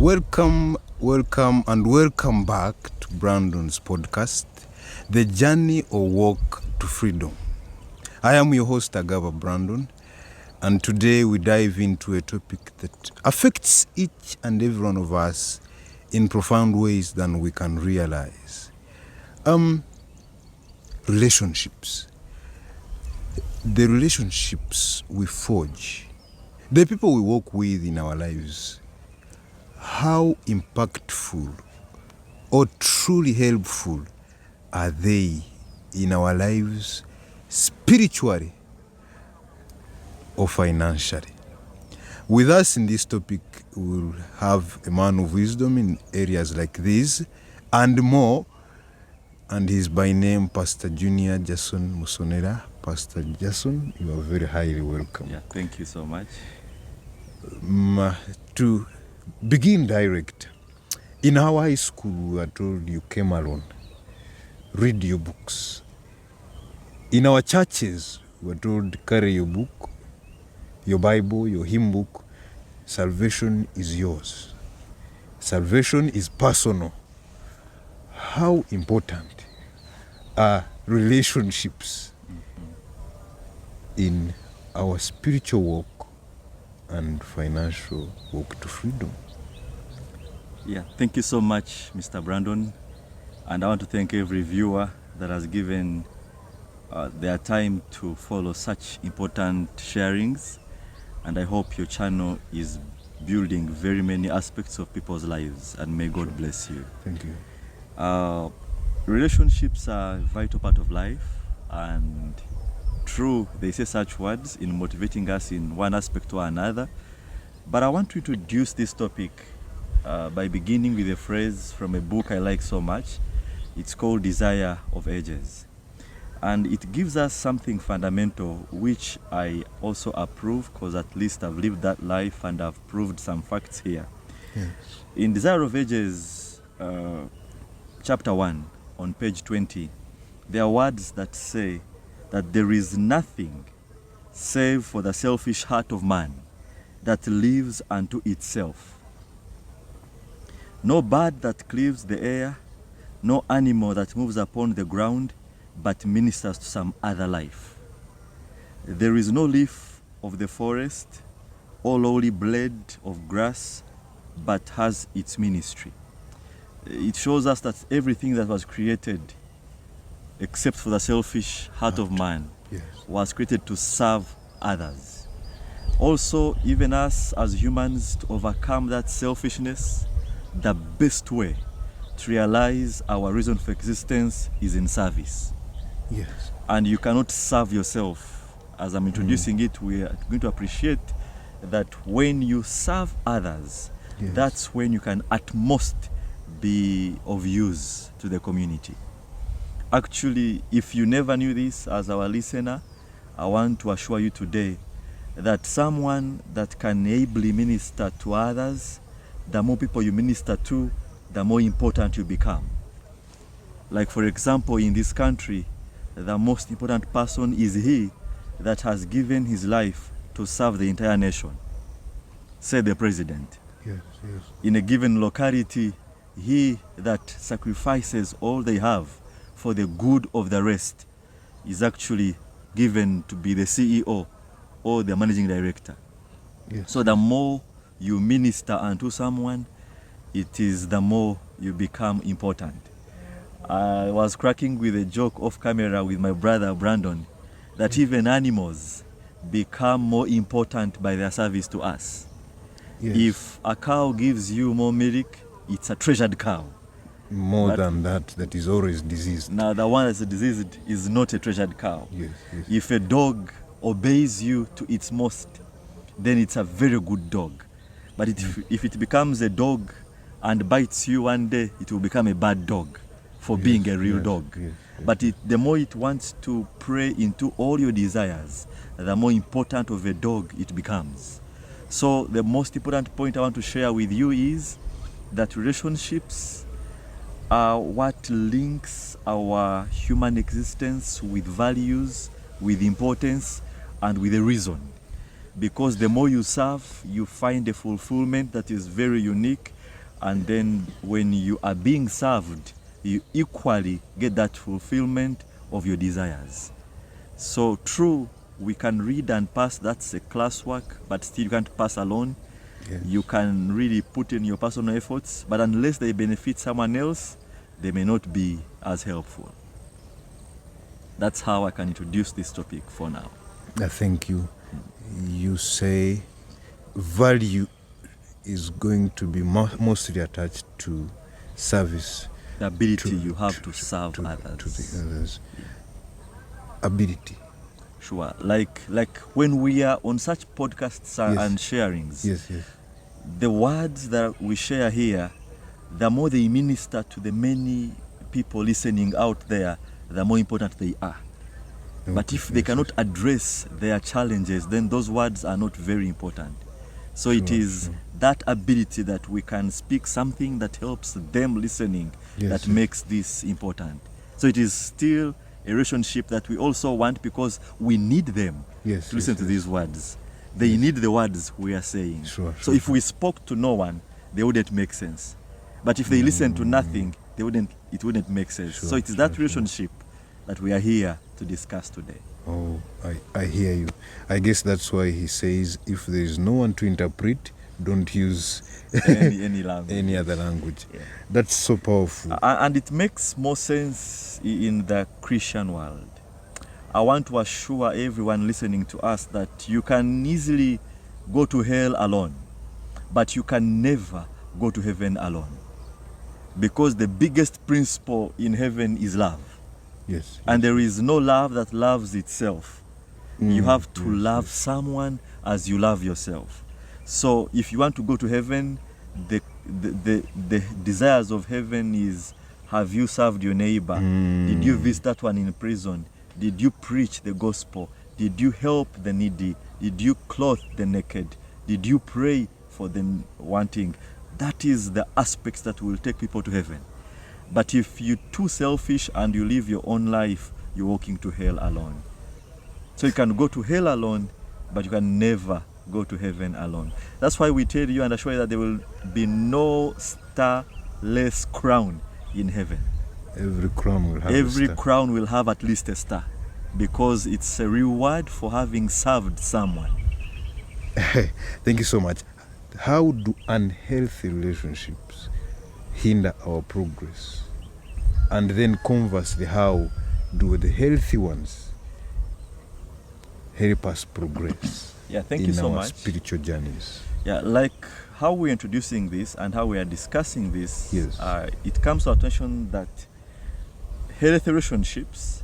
Welcome back to Brandon's podcast, The Journey or Walk to Freedom. I am your host, Agaba Brandon, and today we dive into a topic that affects each and every one of us in profound ways than we can realize. Relationships. The relationships we forge, the people we walk with in our lives, how impactful or truly helpful are they in our lives, spiritually or financially? With us in this topic, we'll have a man of wisdom in areas like these and more, and he's by name Pastor Junior.JasonMusonera. Pastor Jason, you are very highly welcome. Yeah, thank you so much. To begin direct, in our high school we were told you came alone, read your books. In our churches we were told carry your book, your Bible, your hymn book. Salvation is yours. Salvation is personal. How important are relationships in our spiritual walk and financial walk to freedom? Yeah, thank you so much, Mr. Brandon. And I want to thank every viewer that has given their time to follow such important sharings. And I hope your channel is building very many aspects of people's lives, and may God bless you. Thank you. Relationships are a vital part of life, and true, they say such words in motivating us in one aspect or another. But I want to introduce this topic by beginning with a phrase from a book I like so much. It's called Desire of Ages. And it gives us something fundamental, which I also approve, because at least I've lived that life and I've proved some facts here. Yes. In Desire of Ages, chapter 1, on page 20, there are words that say that there is nothing save for the selfish heart of man that lives unto itself. No bird that cleaves the air, no animal that moves upon the ground, but ministers to some other life. There is no leaf of the forest, or lowly blade of grass, but has its ministry. It shows us that everything that was created, except for the selfish heart of man, Yes. was created to serve others. Also, even us as humans, to overcome that selfishness, the best way to realize our reason for existence is in service. Yes. And you cannot serve yourself. As I'm introducing it, we are going to appreciate that when you serve others, Yes. that's when you can at most be of use to the community. Actually, if you never knew this as our listener, I want to assure you today that someone that can ably minister to others, the more people you minister to, the more important you become. Like, for example, in this country, the most important person is he that has given his life to serve the entire nation. Say the president. Yes. Yes. In a given locality, he that sacrifices all they have for the good of the rest is actually given to be the CEO or the managing director. Yes. So the more you minister unto someone, it is the more you become important. I was cracking with a joke off camera with my brother Brandon that even animals become more important by their service to us. Yes. If a cow gives you more milk, it's a treasured cow. More But than that is always diseased. Now the one that's diseased is not a treasured cow. Yes. Yes. If a dog obeys you to its most, then it's a very good dog. But if it becomes a dog and bites you one day, it will become a bad dog for being a real dog. Yes. But the more it wants to prey into all your desires, the more important of a dog it becomes. So the most important point I want to share with you is that relationships are what links our human existence with values, with importance, and with a reason. Because the more you serve, you find a fulfillment that is very unique, And then when you are being served, you equally get that fulfillment of your desires. So true, we can read and pass, that's a classwork, but still you can't pass alone. Yes. You can really put in your personal efforts, but unless they benefit someone else, they may not be as helpful. That's how I can introduce this topic for now. Thank you. You say value is going to be mostly attached to service. The ability you have to serve others. To the others. Ability. Sure. Like when we are on such podcasts and sharings, yes, the words that we share here, the more they minister to the many people listening out there, the more important they are. Okay, but if they cannot address their challenges, then those words are not very important. So it is that ability that we can speak something that helps them listening that makes this important. So it is still a relationship that we also want because we need them to listen to these words. They need the words we are saying. So if we spoke to no one, they wouldn't make sense. But if they listen to nothing, it wouldn't make sense. So it is that relationship that we are here to discuss today. Oh, I hear you. I guess that's why he says if there is no one to interpret, don't use any language. Any other language. Yeah. That's so powerful. And it makes more sense in the Christian world. I want to assure everyone listening to us that you can easily go to hell alone, but you can never go to heaven alone. Because the biggest principle in heaven is love. Yes. And there is no love that loves itself. You have to love someone as you love yourself. So if you want to go to heaven, the desires of heaven is, have you served your neighbor? Did you visit that one in prison? Did you preach the gospel? Did you help the needy? Did you clothe the naked? Did you pray for the wanting? That is the aspects that will take people to heaven. But if you're too selfish and you live your own life, you're walking to hell alone. So you can go to hell alone, but you can never go to heaven alone. That's why we tell you and assure you that there will be no starless crown in heaven. Every crown will have Every crown will have at least a star, because it's a reward for having served someone. Thank you so much. How do unhealthy relationships hinder our progress? And then conversely, how do the healthy ones help us progress thank you so much. In our spiritual journeys? Like how we're introducing this and how we are discussing this, it comes to our attention that healthy relationships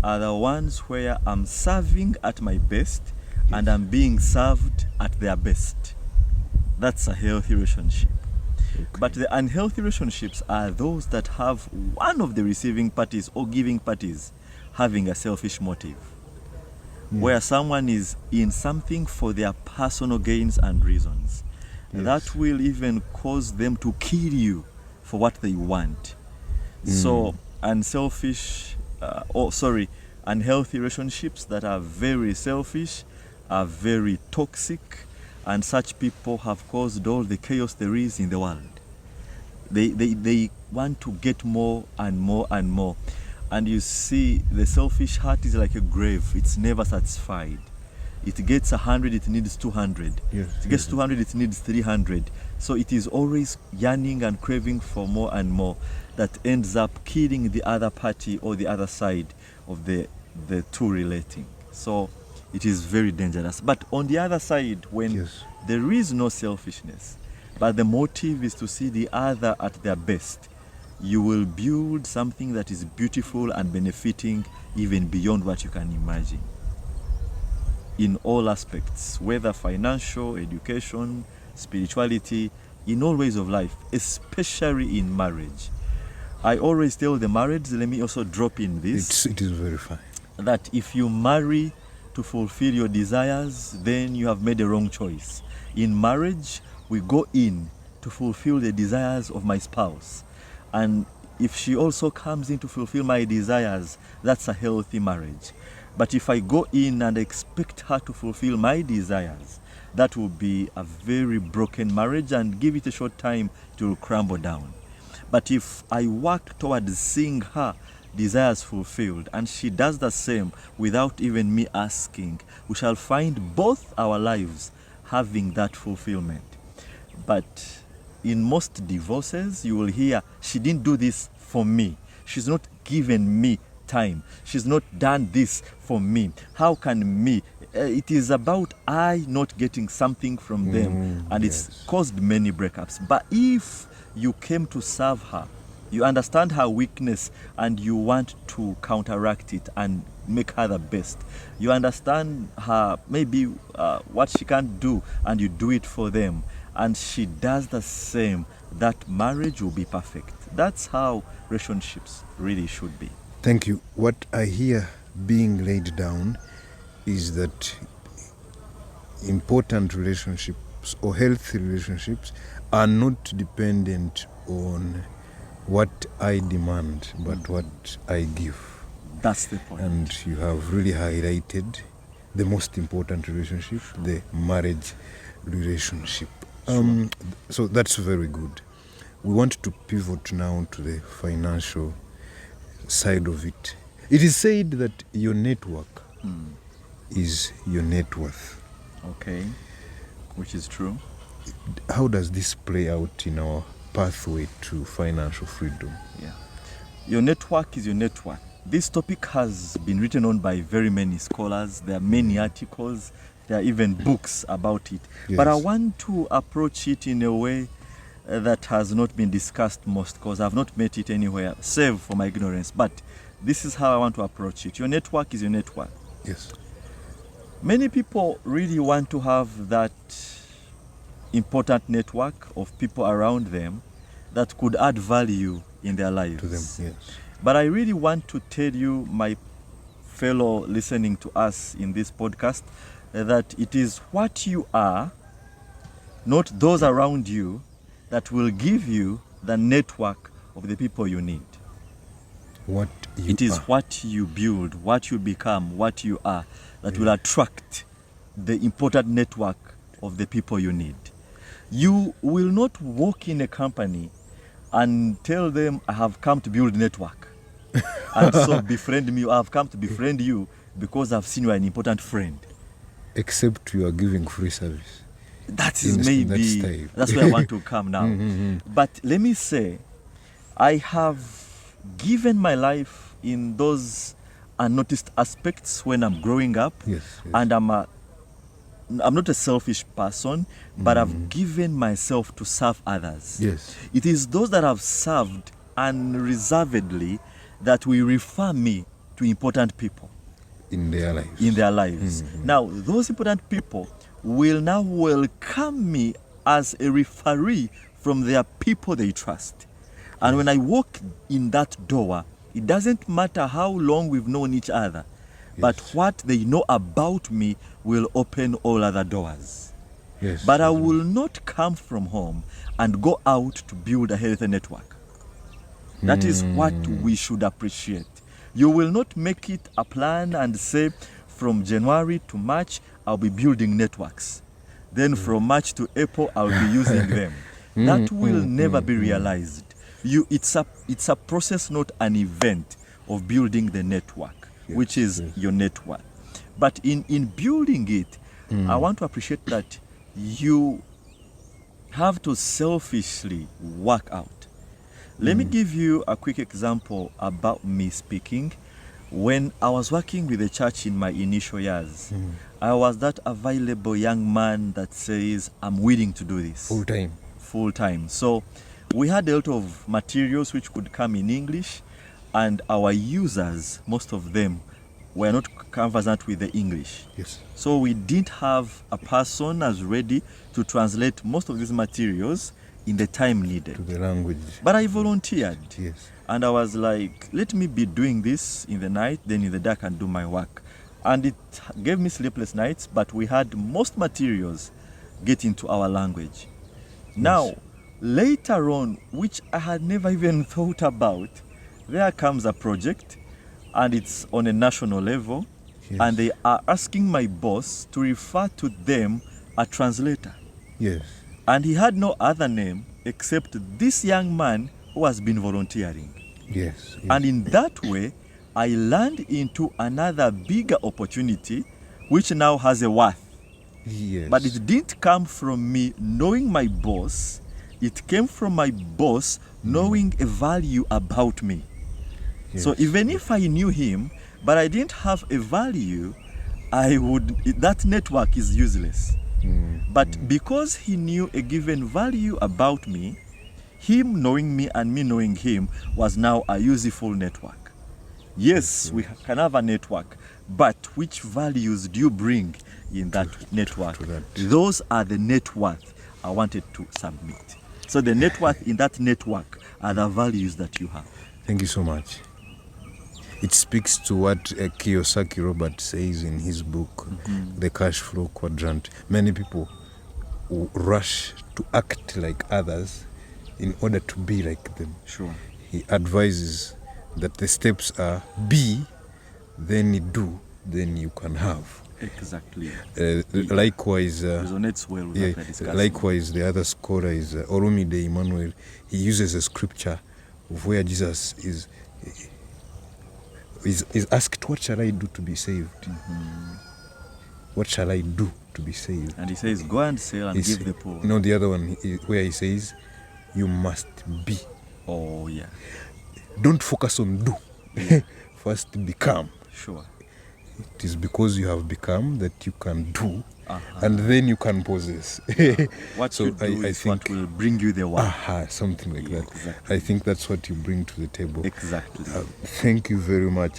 are the ones where I'm serving at my best and I'm being served at their best. That's a healthy relationship. But the unhealthy relationships are those that have one of the receiving parties or giving parties having a selfish motive, where someone is in something for their personal gains and reasons. That will even cause them to kill you for what they want. So unhealthy relationships that are very selfish are very toxic, and such people have caused all the chaos there is in the world. They want to get more and more and more. And you see, the selfish heart is like a grave. It's never satisfied. It gets 100, it needs 200. It gets 200, it needs 300. So it is always yearning and craving for more and more, that ends up killing the other party or the other side of the two relating. So it is very dangerous. But on the other side, when there is no selfishness, but the motive is to see the other at their best, you will build something that is beautiful and benefiting even beyond what you can imagine. In all aspects, whether financial, education, spirituality, in all ways of life, especially in marriage. I always tell the married, let me also drop in this. It is very fine. That if you marry to fulfill your desires, then you have made a wrong choice. In marriage, we go in to fulfill the desires of my spouse. And if she also comes in to fulfill my desires, that's a healthy marriage. But if I go in and expect her to fulfill my desires, that will be a very broken marriage, and give it a short time, it will crumble down. But if I work towards seeing her desires fulfilled, and she does the same without even me asking, we shall find both our lives having that fulfillment. But in most divorces, you will hear, she didn't do this for me. She's not given me time. She's not done this for me. How can me? It is about I not getting something from them, and it's caused many breakups. But if you came to serve her, you understand her weakness, and you want to counteract it and make her the best. You understand her, maybe what she can't do, and you do it for them, and she does the same, that marriage will be perfect. That's how relationships really should be. Thank you. What I hear being laid down is that important relationships or healthy relationships are not dependent on what I demand, but what I give. That's the point. And you have really highlighted the most important relationship, the marriage relationship. So that's very good. We want to pivot now to the financial side of it. It is said that your network is your net worth. Okay, which is true. How does this play out in our pathway to financial freedom? Yeah, your network is your network. This topic has been written on by very many scholars. There are many articles. There are even books about it. Yes. But I want to approach it in a way that has not been discussed most, because I've not met it anywhere, save for my ignorance. But this is how I want to approach it. Your network is your network. Yes. Many people really want to have that important network of people around them that could add value in their lives. To them, yes. But I really want to tell you, my fellow listening to us in this podcast, that it is what you are, not those around you, that will give you the network of the people you need. What you It is are. what you build, what you become, what you are, that will attract the important network of the people you need. You will not walk in a company and tell them, I have come to build network. And so befriend me. I have come to befriend you because I've seen you are an important friend. Except you are giving free service. That is In maybe, that style. that's where I want to come now. But let me say, I have given my life in those unnoticed aspects when I'm growing up. Yes, yes. And I'm not a selfish person, but I've given myself to serve others. Yes. It is those that have served unreservedly that will refer me to important people In their lives. in their lives. Now, those important people will now welcome me as a referee from their people they trust. And when I walk in that door, it doesn't matter how long we've known each other, but what they know about me will open all other doors. Yes. But I will not come from home and go out to build a healthy network. That is what we should appreciate. You will not make it a plan and say, from January to March, I'll be building networks. Then from March to April, I'll be using them. That will never be realized. It's a process, not an event of building the network, which is your network. But in building it, I want to appreciate that you have to selfishly work out. Let me give you a quick example about me speaking. When I was working with the church in my initial years, I was that available young man that says, I'm willing to do this. Full time. Full time. So we had a lot of materials which could come in English, and our users, most of them, were not conversant with the English. Yes. So we didn't have a person as ready to translate most of these materials in the time needed. To the language. But I volunteered. Yes. And I was like, let me be doing this in the night, then in the dark and do my work. And it gave me sleepless nights, but we had most materials get into our language. Now, later on, which I had never even thought about, there comes a project, and it's on a national level, Yes. and they are asking my boss to refer to them a translator. Yes. And he had no other name except this young man who has been volunteering. Yes. And in that way, I learned into another bigger opportunity, which now has a worth. Yes. But it didn't come from me knowing my boss. It came from my boss knowing a value about me. Yes. So even if I knew him, but I didn't have a value, that network is useless. But because he knew a given value about me, him knowing me and me knowing him was now a useful network. Yes, we can have a network, but which values do you bring in that network? Those are the net worth I wanted to submit. So the net worth in that network are the values that you have. Thank you so much. It speaks to what Kiyosaki Robert says in his book, The Cash Flow Quadrant. Many people rush to act like others in order to be like them. Sure. He advises that the steps are be, then you do, then you can have. Exactly. Likewise, resonates well with what we're discussing. likewise, the other scholar is Oromide Emmanuel. He uses a scripture of where Jesus is asked, what shall I do to be saved? What shall I do to be saved? And he says, go and sell and give the poor. No, the other one where he says, you must be. Oh, yeah. Don't focus on do. Yeah. First become. Sure. It is because you have become that you can do, and then you can possess. What you do is what will bring you the work. Something like that. Exactly. I think that's what you bring to the table. Exactly. Thank you very much.